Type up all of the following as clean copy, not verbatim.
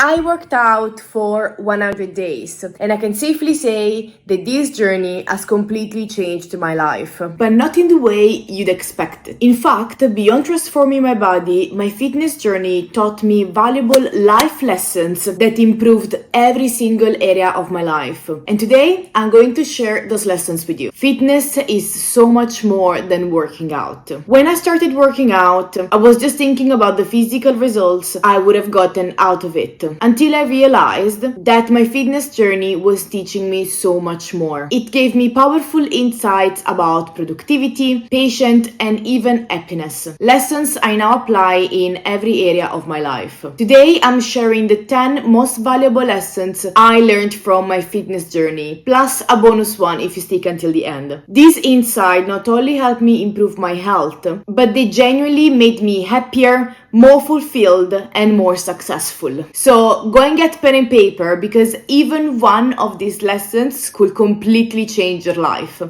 I worked out for 100 days, and I can safely say that this journey has completely changed my life, but not in the way you'd expect it. In fact, beyond transforming my body, my fitness journey taught me valuable life lessons that improved every single area of my life. And today, I'm going to share those lessons with you. Fitness is so much more than working out. When I started working out, I was just thinking about the physical results I would have gotten out of it, until I realized that my fitness journey was teaching me so much more. It gave me powerful insights about productivity, patience, and even happiness. Lessons I now apply in every area of my life. Today, I'm sharing the 10 most valuable lessons I learned from my fitness journey, plus a bonus one if you stick until the end. These insights not only helped me improve my health, but they genuinely made me happier, more fulfilled, and more successful. So go and get pen and paper, because even one of these lessons could completely change your life.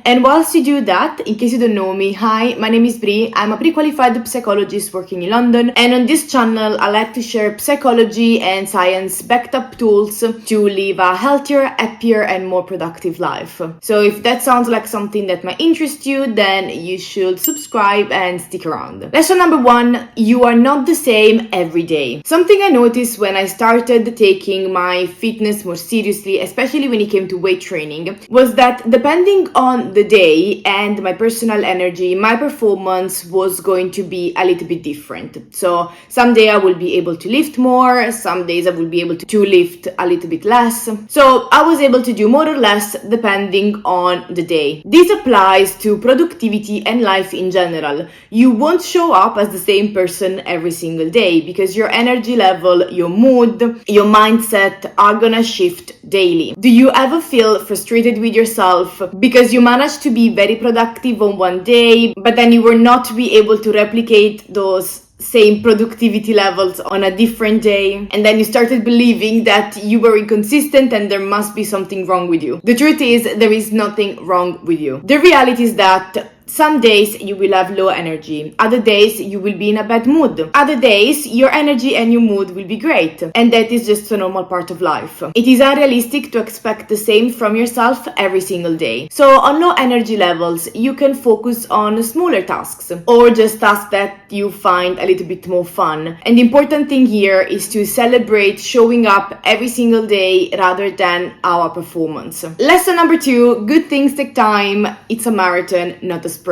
And whilst you do that, in case you don't know me, hi, my name is Bri. I'm a pre-qualified psychologist working in London, and on this channel I like to share psychology and science backed up tools to live a healthier, happier, and more productive life. So if that sounds like something that might interest you, then you should subscribe and stick around. Lesson number 1, you are not the same every day. Something I noticed when I started taking my fitness more seriously, especially when it came to weight training, was that depending on the day and my personal energy, my performance was going to be a little bit different. So some day I will be able to lift more, some days I will be able to lift a little bit less. So I was able to do more or less depending on the day. This applies to productivity and life in general. You won't show up as the same person every single day, because your energy level, your mood, your mindset are gonna shift daily. Do you ever feel frustrated with yourself because you managed to be very productive on one day, but then you were not be able to replicate those same productivity levels on a different day, and then you started believing that you were inconsistent and there must be something wrong with you? The truth is, there is nothing wrong with you. The reality is that some days you will have low energy, other days you will be in a bad mood, other days your energy and your mood will be great, and that is just a normal part of life. It is unrealistic to expect the same from yourself every single day. So on low energy levels, you can focus on smaller tasks, or just tasks that you find a little bit more fun. And the important thing here is to celebrate showing up every single day rather than our performance. Lesson number 2, good things take time. It's a marathon, not a sprint.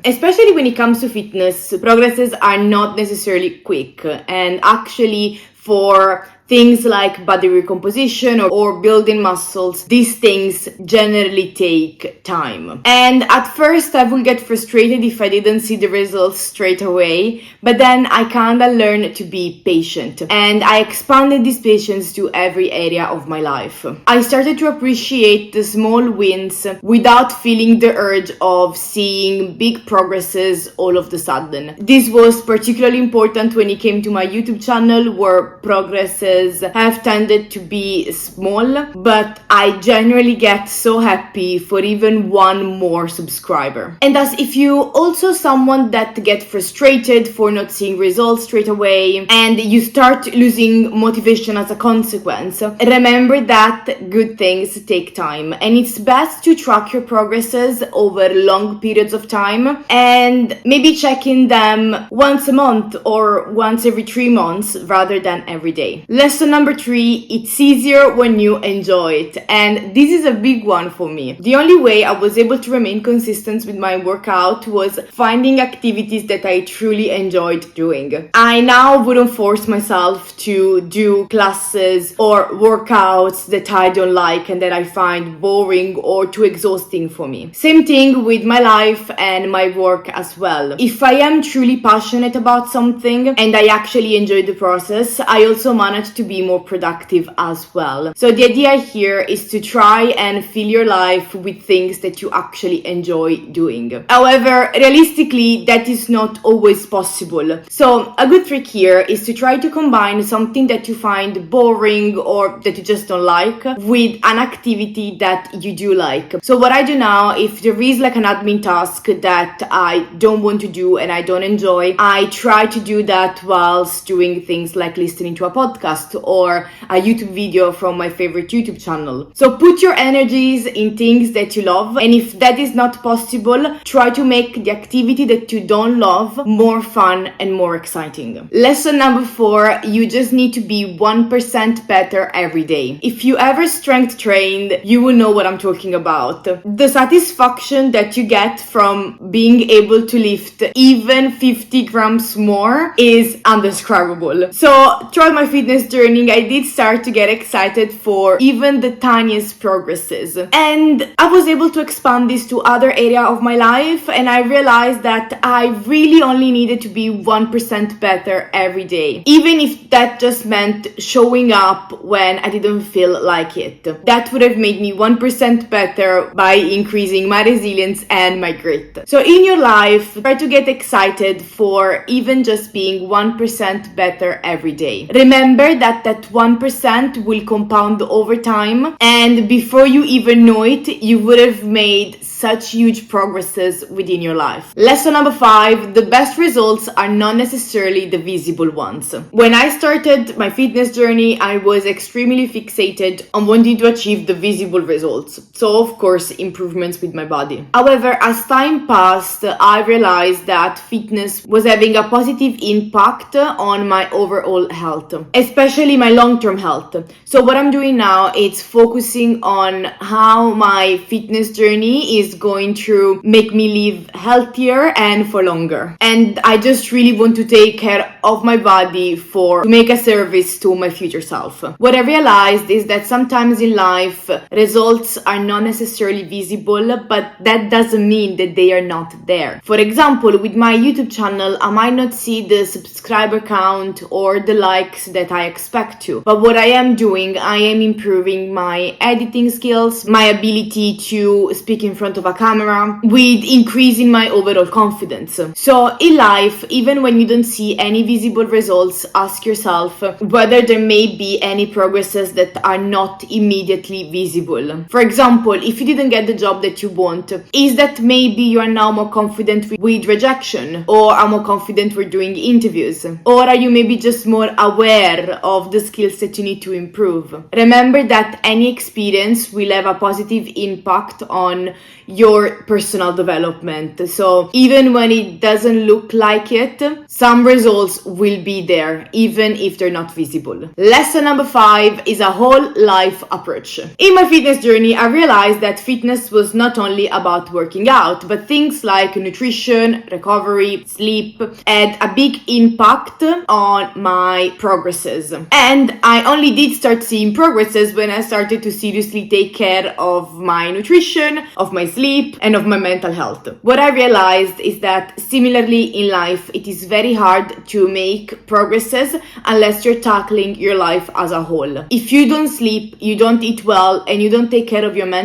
Especially when it comes to fitness, progresses are not necessarily quick, and actually for things like body recomposition or building muscles, these things generally take time. And at first I would get frustrated if I didn't see the results straight away, but then I kinda learned to be patient, and I expanded this patience to every area of my life. I started to appreciate the small wins without feeling the urge of seeing big progresses all of the sudden. This was particularly important when it came to my YouTube channel, where progresses have tended to be small, but I generally get so happy for even one more subscriber. And as if you also someone that get frustrated for not seeing results straight away, and you start losing motivation as a consequence, remember that good things take time, and it's best to track your progresses over long periods of time, and maybe checking them once a month or once every 3 months rather than every day. Lesson number 3, it's easier when you enjoy it. And this is a big one for me. The only way I was able to remain consistent with my workout was finding activities that I truly enjoyed doing. I now wouldn't force myself to do classes or workouts that I don't like and that I find boring or too exhausting for me. Same thing with my life and my work as well. If I am truly passionate about something and I actually enjoy the process, I also manage to be more productive as well. So the idea here is to try and fill your life with things that you actually enjoy doing. However, realistically, that is not always possible. So a good trick here is to try to combine something that you find boring or that you just don't like with an activity that you do like. So what I do now, if there is like an admin task that I don't want to do and I don't enjoy, I try to do that whilst doing things like listening to a podcast podcast or a YouTube video from my favorite YouTube channel. So put your energies in things that you love, and if that is not possible, try to make the activity that you don't love more fun and more exciting. Lesson number 4, you just need to be 1% better every day. If you ever strength trained, you will know what I'm talking about. The satisfaction that you get from being able to lift even 50 grams more is indescribable. So throughout my fitness journey, I did start to get excited for even the tiniest progresses. And I was able to expand this to other areas of my life, and I realized that I really only needed to be 1% better every day. Even if that just meant showing up when I didn't feel like it. That would have made me 1% better by increasing my resilience and my grit. So in your life, try to get excited for even just being 1% better every day. Remember that 1% will compound over time, and before you even know it, you would have made such huge progresses within your life. Lesson number 5, the best results are not necessarily the visible ones. When I started my fitness journey, I was extremely fixated on wanting to achieve the visible results. So of course, improvements with my body. However, as time passed, I realized that fitness was having a positive impact on my overall health, especially my long-term health. So what I'm doing now is focusing on how my fitness journey is going to make me live healthier and for longer. And I just really want to take care of my body to make a service to my future self. What I realized is that sometimes in life, results are not necessarily visible, but that doesn't mean that they are not there. For example, with my YouTube channel, I might not see the subscriber count or the likes that I expect to. But what I am doing, I am improving my editing skills, my ability to speak in front of a camera, with increasing my overall confidence. So in life, even when you don't see any visible results, ask yourself whether there may be any progresses that are not immediately visible. For example, if you didn't get the job that you want, is that maybe you are now more confident with rejection, or are more confident with doing interviews, or are you maybe just more aware of the skills that you need to improve? Remember that any experience will have a positive impact on your personal development. So even when it doesn't look like it, some results will be there, even if they're not visible. Lesson number 5 is a whole life approach. In my fitness journey, I realized that fitness was not only about working out, but things like nutrition, recovery, sleep had a big impact on my progresses. And I only did start seeing progresses when I started to seriously take care of my nutrition, of my sleep, and of my mental health. What I realized is that similarly in life, it is very hard to make progresses unless you're tackling your life as a whole. If you don't sleep, you don't eat well, and you don't take care of your mental,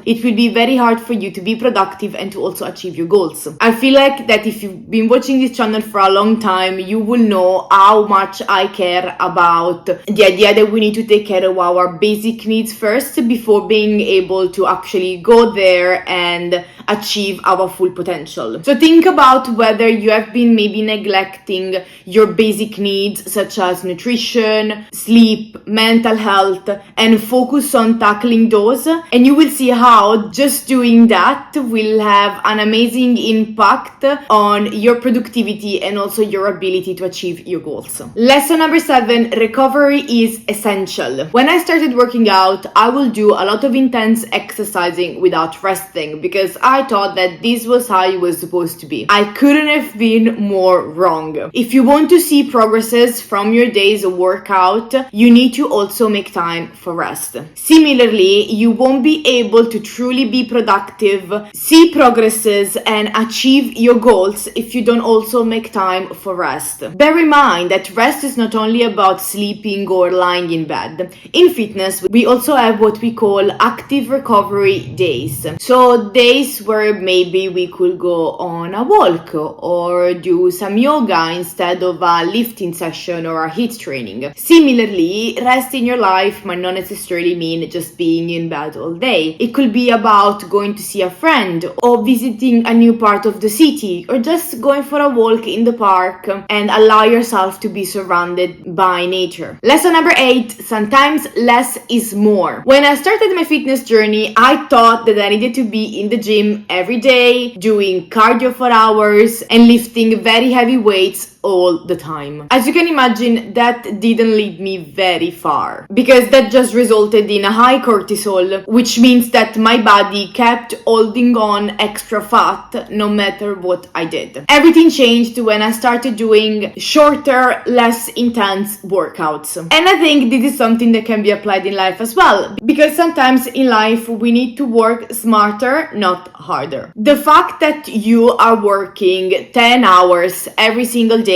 it will be very hard for you to be productive and to also achieve your goals. I feel like that if you've been watching this channel for a long time, you will know how much I care about the idea that we need to take care of our basic needs first before being able to actually go there and achieve our full potential. So think about whether you have been maybe neglecting your basic needs such as nutrition, sleep, mental health, and focus on tackling those, and you will see how just doing that will have an amazing impact on your productivity and also your ability to achieve your goals. Lesson number 7, recovery is essential. When I started working out, I will do a lot of intense exercising without resting because I thought that this was how it was supposed to be. I couldn't have been more wrong. If you want to see progresses from your day's workout, you need to also make time for rest. Similarly, you won't be able to truly be productive, see progresses, and achieve your goals if you don't also make time for rest. Bear in mind that rest is not only about sleeping or lying in bed. In fitness, we also have what we call active recovery days. So days where maybe we could go on a walk or do some yoga instead of a lifting session or a HIIT training. Similarly, rest in your life might not necessarily mean just being in bed all day. It could will be about going to see a friend or visiting a new part of the city or just going for a walk in the park and allow yourself to be surrounded by nature. Lesson number 8, sometimes less is more. When I started my fitness journey, I thought that I needed to be in the gym every day, doing cardio for hours and lifting very heavy weights all the time. As you can imagine, that didn't lead me very far because that just resulted in a high cortisol, which means that my body kept holding on extra fat no matter what I did. Everything changed when I started doing shorter, less intense workouts. And I think this is something that can be applied in life as well, because sometimes in life we need to work smarter, not harder. The fact that you are working 10 hours every single day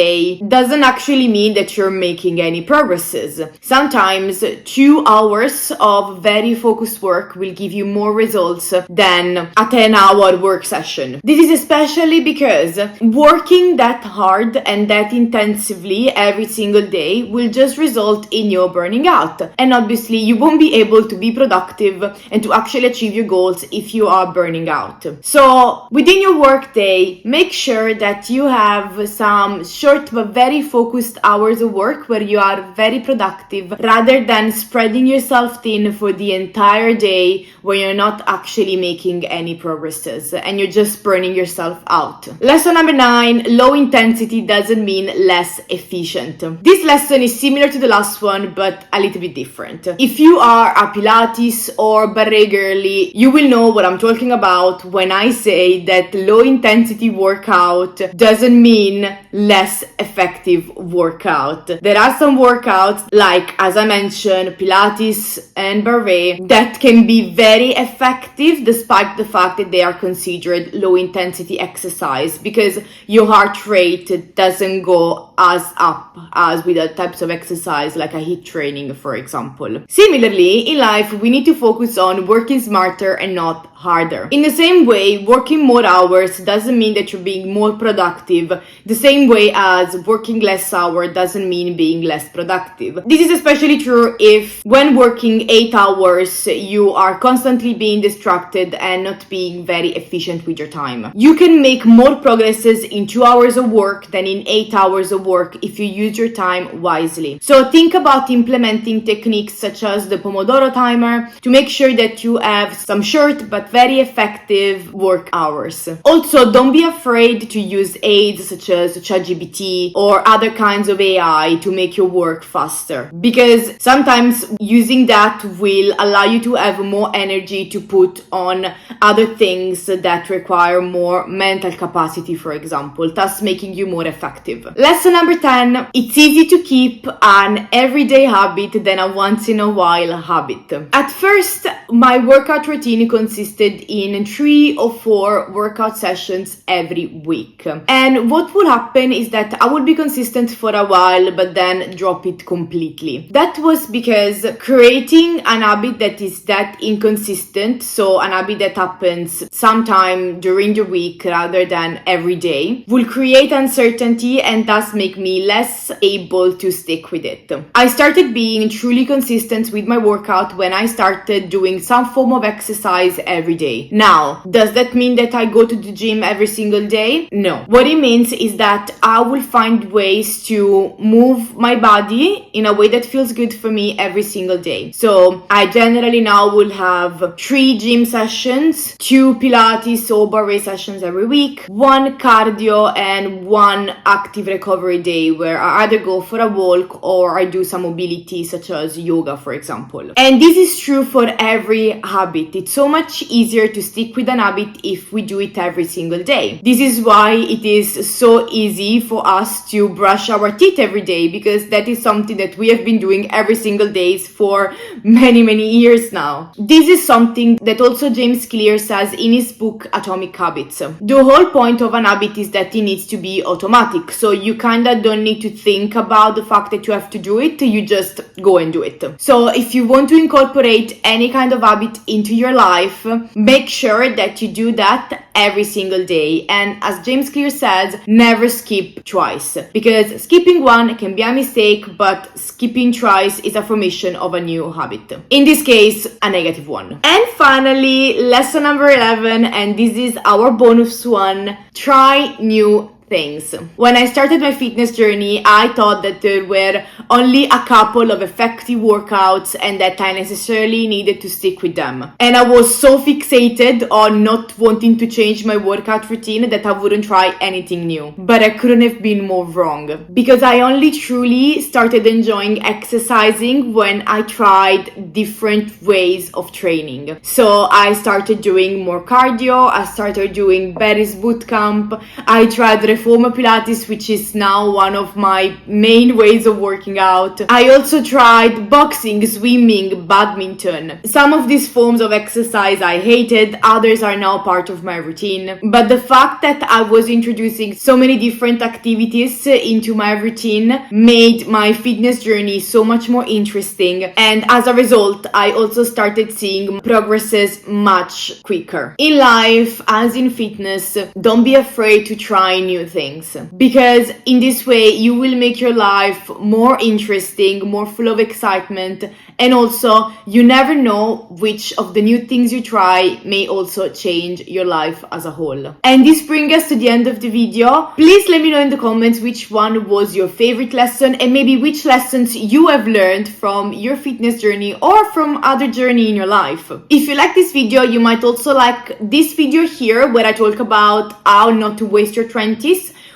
doesn't actually mean that you're making any progresses. Sometimes 2 hours of very focused work will give you more results than a 10-hour work session. This is especially because working that hard and that intensively every single day will just result in you burning out. And obviously you won't be able to be productive and to actually achieve your goals if you are burning out. So within your work day, make sure that you have some short but very focused hours of work where you are very productive rather than spreading yourself thin for the entire day where you're not actually making any progresses and you're just burning yourself out. Lesson number 9, low intensity doesn't mean less efficient. This lesson is similar to the last one but a little bit different. If you are a Pilates or ballet girly, you will know what I'm talking about when I say that low intensity workout doesn't mean less effective workout. There are some workouts like, as I mentioned, Pilates and ballet that can be very effective despite the fact that they are considered low intensity exercise because your heart rate doesn't go as up as with other types of exercise like a HIIT training, for example. Similarly, in life, we need to focus on working smarter and not harder. In the same way, working more hours doesn't mean that you're being more productive, the same way as working less hours doesn't mean being less productive. This is especially true if when working 8 hours, you are constantly being distracted and not being very efficient with your time. You can make more progresses in 2 hours of work than in 8 hours of work if you use your time wisely. So think about implementing techniques such as the Pomodoro timer to make sure that you have some short but very effective work hours. Also, don't be afraid to use aids such as ChatGPT or other kinds of AI to make your work faster, because sometimes using that will allow you to have more energy to put on other things that require more mental capacity, for example, thus making you more effective. Lesson number 10, it's easy to keep an everyday habit than a once in a while habit. At first, my workout routine consisted in 3 or 4 workout sessions every week. And what would happen is that I would be consistent for a while, but then drop it completely. That was because creating an habit that is that inconsistent, so an habit that happens sometime during the week rather than every day, will create uncertainty and thus make me less able to stick with it. I started being truly consistent with my workout when I started doing some form of exercise every day. Now, does that mean that I go to the gym every single day? No. What it means is that I will find ways to move my body in a way that feels good for me every single day. So I generally now will have 3 gym sessions, 2 Pilates or ballet sessions every week, 1 cardio and 1 active recovery day where I either go for a walk or I do some mobility such as yoga, for example. And this is true for every habit. It's so much easier to stick with an habit if we do it every single day. This is why it is so easy for us to brush our teeth every day, because that is something that we have been doing every single day for many years now. This is something that also James Clear says in his book Atomic Habits. The whole point of an habit is that it needs to be automatic, so you kinda don't need to think about the fact that you have to do it, you just go and do it. So if you want to incorporate any kind of habit into your life, make sure that you do that every single day. And as James Clear says, never skip twice, because skipping one can be a mistake, but skipping twice is a formation of a new habit. In this case, a negative one. And finally, lesson number 11, and this is our bonus one: try new things. When I started my fitness journey, I thought that there were only a couple of effective workouts and that I necessarily needed to stick with them. And I was so fixated on not wanting to change my workout routine that I wouldn't try anything new. But I couldn't have been more wrong, because I only truly started enjoying exercising when I tried different ways of training. So I started doing more cardio, I started doing Betty's bootcamp, I tried Reformer Pilates, which is now one of my main ways of working out. I also tried boxing, swimming, badminton. Some of these forms of exercise I hated, others are now part of my routine. But the fact that I was introducing so many different activities into my routine made my fitness journey so much more interesting. And as a result, I also started seeing progresses much quicker. In life, as in fitness, don't be afraid to try new things, because in this way you will make your life more interesting, more full of excitement, and also you never know which of the new things you try may also change your life as a whole. And this brings us to the end of the video. Please let me know in the comments which one was your favorite lesson, and maybe which lessons you have learned from your fitness journey or from other journey in your life. If you like this video, you might also like this video here where I talk about how not to waste your 20s.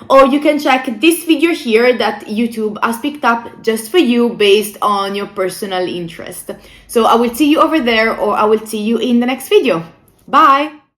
Or you can check this video here that YouTube has picked up just for you based on your personal interest. So I will see you over there, or I will see you in the next video. Bye!